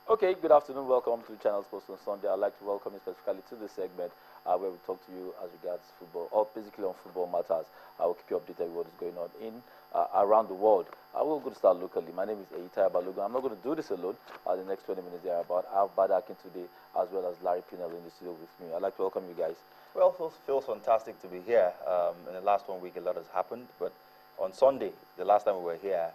Okay, good afternoon. Welcome to Channel Sports on Sunday. I'd like to welcome you specifically to this segment where we talk to you as regards football, or basically on football matters. I will keep you updated with what is going on in around the world. I will go to start locally. My name is Eita Balogun. I'm not going to do this alone. The next 20 minutes there about Al Badakin today, as well as Larry Pinel in the studio with me. I'd like to welcome you guys. Well, feels fantastic to be here. In the last 1 week, a lot has happened, but on Sunday, the last time we were here,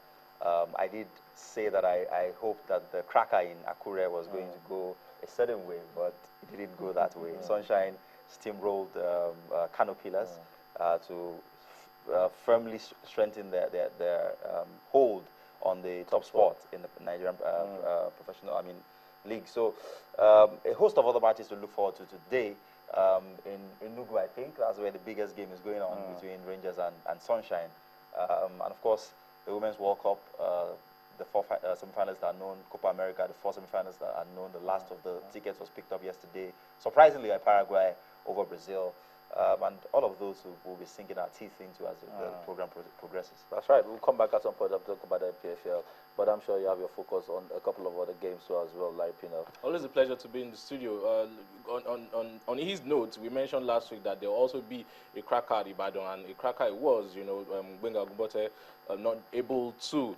I did say that I hoped that the cracker in Akure was going to go a certain way, but it didn't go that way. Sunshine steamrolled Kano Pillars to firmly strengthen their hold on the top spot in the Nigerian professional, league. So a host of other matches to look forward to today. In Enugu, I think that's where the biggest game is going on between Rangers and Sunshine. And of course, the Women's World Cup, the four semi-finalists are known. Copa America, the four semi-finalists are known. The last of the tickets was picked up yesterday, surprisingly, by Paraguay over Brazil. And all of those will be sinking our teeth into as the program progresses. That's right. We'll come back at some point and talk about the PFL, but I'm sure you have your focus on a couple of other games too as well, like Pinel. Always a pleasure to be in the studio. On his notes, we mentioned last week that there will also be a cracker at Ibadan, and a cracker it was, Benga Gumbote not able to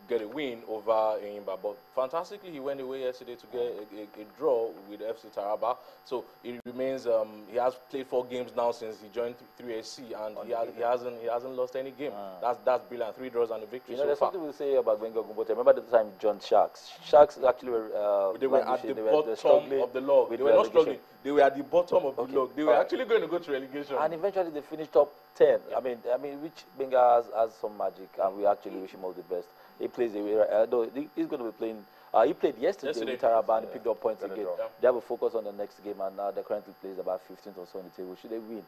get a win over Enyimba, but fantastically he went away yesterday to get a draw with FC Taraba. So it remains. He has played 4 games now since he joined 3SC, and he hasn't lost any game. That's brilliant. 3 draws and a victory. There's something we say about Benga Gumbote. Remember the time he joined Sharks. Sharks actually were they were at the bottom of the log. They were not struggling. They were at the bottom of the log. They were actually going to go to relegation. And eventually they finished top 10. Yeah. I mean, which Benga has some magic, and we actually wish him all the best. He plays away. He's going to be playing. He played yesterday with Taraba and he picked up points again. Yeah. They have a focus on the next game, and they currently plays about 15th or so on the table. Should they win,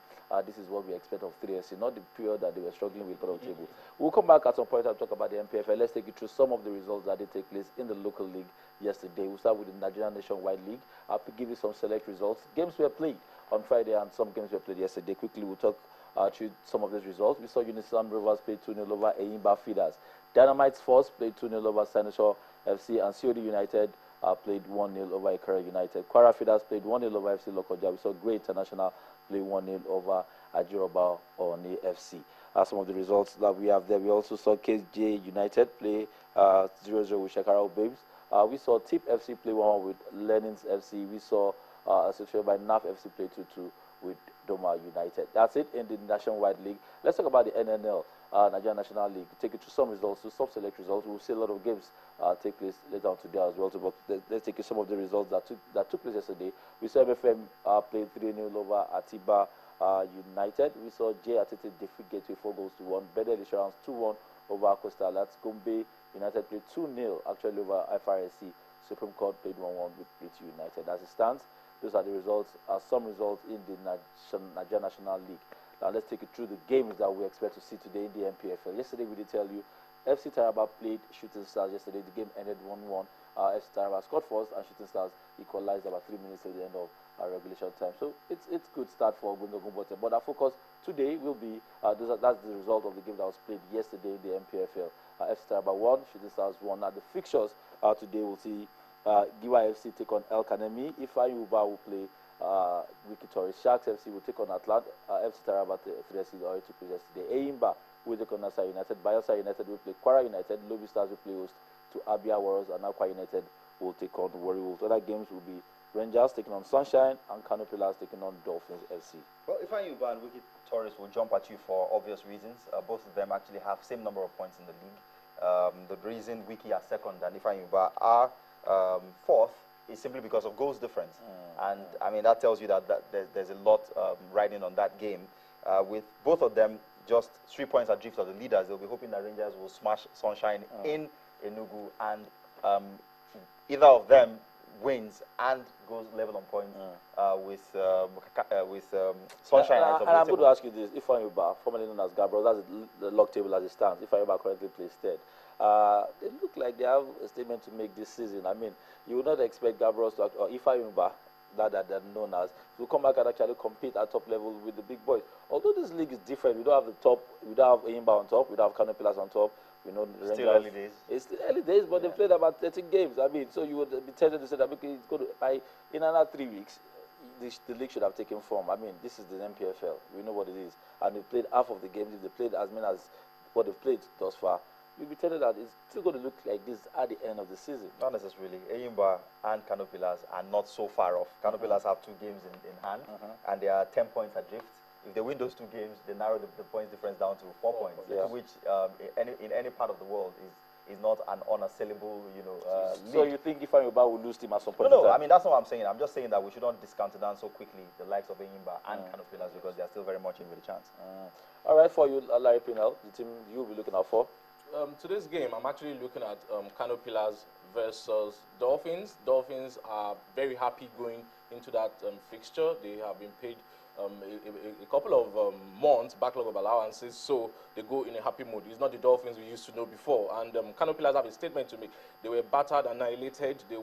this is what we expect of 3SC, not the period that they were struggling with on the table. We'll come back at some point and talk about the MPFL. Let's take you through some of the results that did take place in the local league yesterday. We'll start with the Nigerian Nationwide League. I'll give you some select results. Games were played on Friday and some games were played yesterday. Quickly, we'll talk through some of those results. We saw Unison Rovers play 2-0 over Enyimba Feeders. Dynamite Force played 2-0 over Senegal FC, and COD United played 1-0 over Ikara United. Kwara Feeders played 1-0 over FC Lokoja. We saw Great International play 1-0 over Ajiroba Oni FC. Some of the results that we have there. We also saw KJ United play 0-0 with Shekarao Babes. We saw Tip FC play 1-1 with Lenins FC. We saw associated by NAF FC play 2-2 with Doma United. That's it in the Nationwide League. Let's talk about the NNL, Nigerian National League. Take you through some results, to select results. We'll see a lot of games take place later on today as well. But let's take you some of the results that took place yesterday. We saw MFM play 3-0 over Atiba United. We saw J Atete defeat Gateway 4-1. Bedell Insurance 2-1 over Costa. That's Gombe United played 2-0 actually over FRSC. Supreme Court played 1-1 with Plateau United. As it stands, those are the results, some results in the Nigerian National League. Now let's take you through the games that we expect to see today in the MPFL. Yesterday we did tell you FC Taraba played Shooting Stars yesterday. The game ended 1-1. FC Taraba scored first and Shooting Stars equalized about 3 minutes at the end of regulation time. So it's good start for Benga Gumbote. But our focus today will be, that's the result of the game that was played yesterday in the MPFL. FC Taraba 1, Shooting Stars 1. Now the fixtures today we'll see Giwa FC take on El Kanemi. Ifeanyi Uba will play Wiki Tourist. Sharks FC will take on Atlanta. FC Taraba 3SC already took place yesterday. Enyimba will take on Nasa United. Bayelsa United will play Kwara United. Lobby Stars will play host to Abia Warriors, and Akwa United will take on Warri Wolves. Other games will be Rangers taking on Sunshine and Kano Pillars taking on Dolphins FC. Well, Ifeanyi Uba and Wiki Tourist will jump at you for obvious reasons. Both of them actually have same number of points in the league. The reason Wiki are second and Ifeanyi Uba are fourth is simply because of goals difference. And I mean, that tells you that there's a lot riding on that game. With both of them just 3 points adrift of the leaders, they'll be hoping that Rangers will smash Sunshine in Enugu, and either of them wins and goes level on points with Sunshine. And I'm going to ask you this: Ifeanyi Uba, formerly known as Gabriel, that's the log table as it stands. Ifeanyi Uba currently plays third. They look like they have a statement to make this season. I mean, you would not expect Gabriel to, or Ifeanyi Uba, that they're known as, to come back and actually compete at top level with the big boys. Although this league is different, we don't have the top, we don't have Enyimba on top, we don't have Kano Pillars on top, We know the Still early days. It's still early days, but they played about 13 games. I mean, so you would be tempted to say that because it's going to, in another 3 weeks, the league should have taken form. I mean, this is the MPFL. We know what it is. And they played half of the games. If they played as many as what they've played thus far, you'll be tempted that it's still going to look like this at the end of the season. Not necessarily. Eyimba and Kano Pillars are not so far off. Kano Pillars have 2 games in hand, and they are 10 points adrift. If they win those 2 games, they narrow the points difference down to 4 points, which in any part of the world is not an unassailable, lead. So you think Ifeanyi Ubah will lose team at some point? No, I mean, that's not what I'm saying. I'm just saying that we should not discount it down so quickly, the likes of Eyimba and Kano Pillars, because they are still very much in with a chance. All right, for you, Larry Pinel, the team you'll be looking out for? Today's game, I'm actually looking at Kano Pillars versus Dolphins. Dolphins are very happy going into that fixture. They have been paid a couple of months backlog of allowances, so they go in a happy mood. It's not the Dolphins we used to know before. And Kano Pillars have a statement to make. They were battered, annihilated. They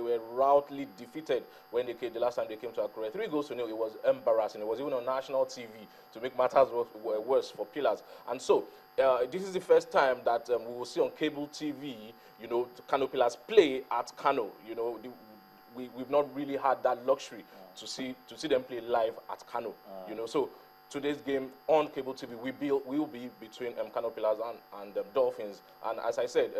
were roundly defeated when they came the last time they came to Akure. 3-0. It was embarrassing. It was even on national TV to make matters worse for Pillars. And so this is the first time that we will see on cable TV, Kano Pillars play at Kano. We've not really had that luxury to see them play live at Kano. So today's game on cable TV will be between Kano Pillars and Dolphins. And as I said,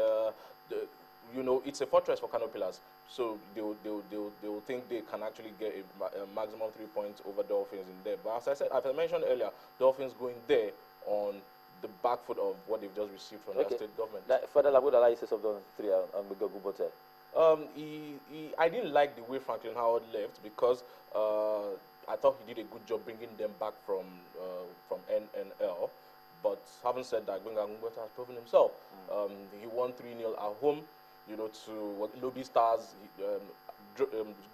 it's a fortress for Kano Pillars. So they will think they can actually get a maximum 3 points over Dolphins in there. But as I mentioned earlier, Dolphins going there on the back foot of what they've just received from the state government. Further, would I say something on 3 on Miguel Gubote? I didn't like the way Franklin Howard left because I thought he did a good job bringing them back from NNL. But having said that, Gbenga Ngumbeta has proven himself. He won 3-0 at home, to Lobby Stars,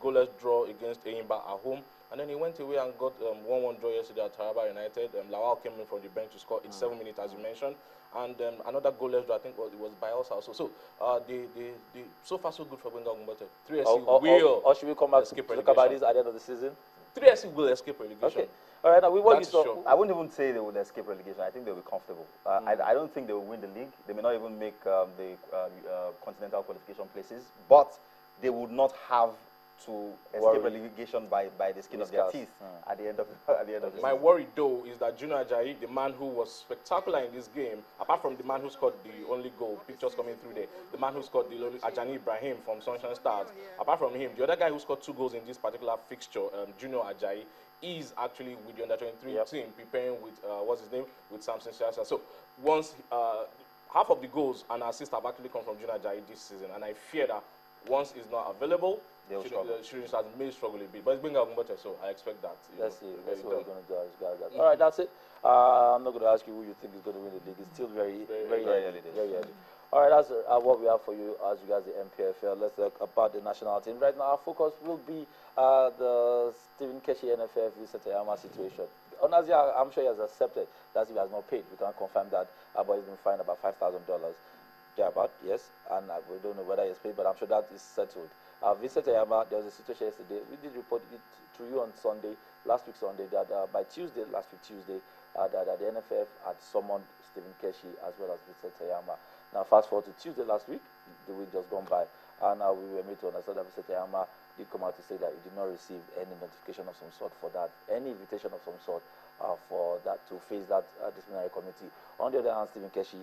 goalless draw against Eyimba at home. And then he went away and got 1-1 draw yesterday at Taraba United. Lawal came in from the bench to score in 7 minutes, as you mentioned. And another goalless draw, I think it was Bios also. So they so far so good for Gbenga Ngumbeta. 3SC will or should we come back to look about this at the end of the season? 3SC will escape relegation. Okay. All right, now I wouldn't even say they would escape relegation. I think they'll be comfortable. I don't think they will win the league. They may not even make the continental qualification places, but they would not have to escape relegation by the skin of their teeth at the end of the My worry, though, is that Junior Ajayi, the man who was spectacular in this game, apart from the man who scored the only goal, pictures coming through there, the man who scored the only, Ajani Ibrahim from Sunshine Stars, apart from him, the other guy who scored 2 goals in this particular fixture, Junior Ajayi, is actually with the under-23 team, preparing with, with Samson Shasha. So once, half of the goals and assists have actually come from Junior Ajayi this season, and I fear that once it's not available, Shooting Stars may struggle a bit, but it's been getting better, so I expect that. Let's see what we're going to do as regards that. All right, that's it. I'm not going to ask you who you think is going to win the league. It's still very early. Very early. All right, that's what we have for you as regards the MPFL. Let's talk about the national team. Right now, our focus will be the Stephen Keshi NFF Vincent Ayama situation. Honestly, I'm sure he has accepted that he has not paid. We can confirm that, but he's been fined about $5,000. About, yes, and we don't know whether he's paid, but I'm sure that is settled. Vincent Ayama, there was a situation yesterday. We did report it to you on Sunday, last week Sunday, that by Tuesday, last week Tuesday, that the NFF had summoned Stephen Keshi as well as Vincent Ayama. Now, fast forward to Tuesday last week, the week just gone by, and we were made to understand that Vincent Ayama did come out to say that he did not receive any notification of some sort for that, any invitation of some sort for that to face that disciplinary committee. On the other hand, Stephen Keshi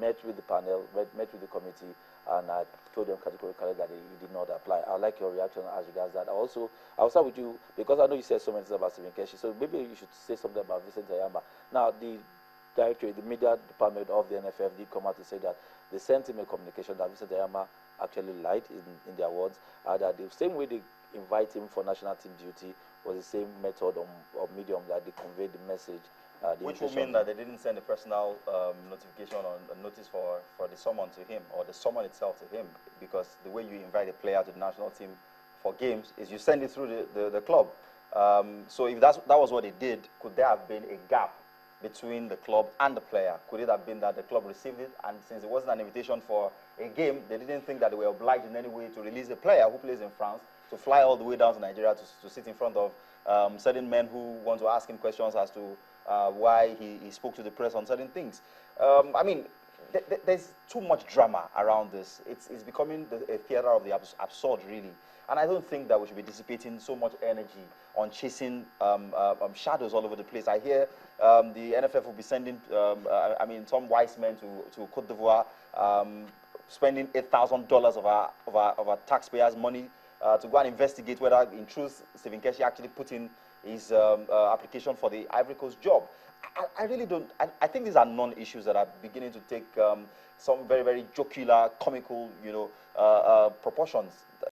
met with the panel, met with the committee, and I told them categorically that he did not apply. I'd like your reaction as regards that. Also, I'll start with you, because I know you said so many things about Stephen Keshi, so maybe you should say something about Vincent Ayama. Now, the directorate, the media department of the NFF did come out to say that they sent him a communication that Vincent Ayama actually lied in their words, that the same way they invite him for national team duty was the same method or medium that they conveyed the message. Which would mean that they didn't send a personal notification or a notice for the summon to him, or the summon itself to him, because the way you invite a player to the national team for games is you send it through the club. So if that was what they did, could there have been a gap between the club and the player? Could it have been that the club received it, and since it wasn't an invitation for a game, they didn't think that they were obliged in any way to release a player who plays in France to fly all the way down to Nigeria to sit in front of certain men who want to ask him questions as to why he spoke to the press on certain things. I mean, there's too much drama around this. It's becoming a theater of the absurd, really. And I don't think that we should be dissipating so much energy on chasing shadows all over the place. I hear the NFF will be sending, some wise men to Cote d'Ivoire, spending $8,000 of our taxpayers' money to go and investigate whether, in truth, Stephen Keshi actually put in his application for the Ivory Coast job. I really don't. I think these are non-issues that are beginning to take some very, very jocular, comical, proportions.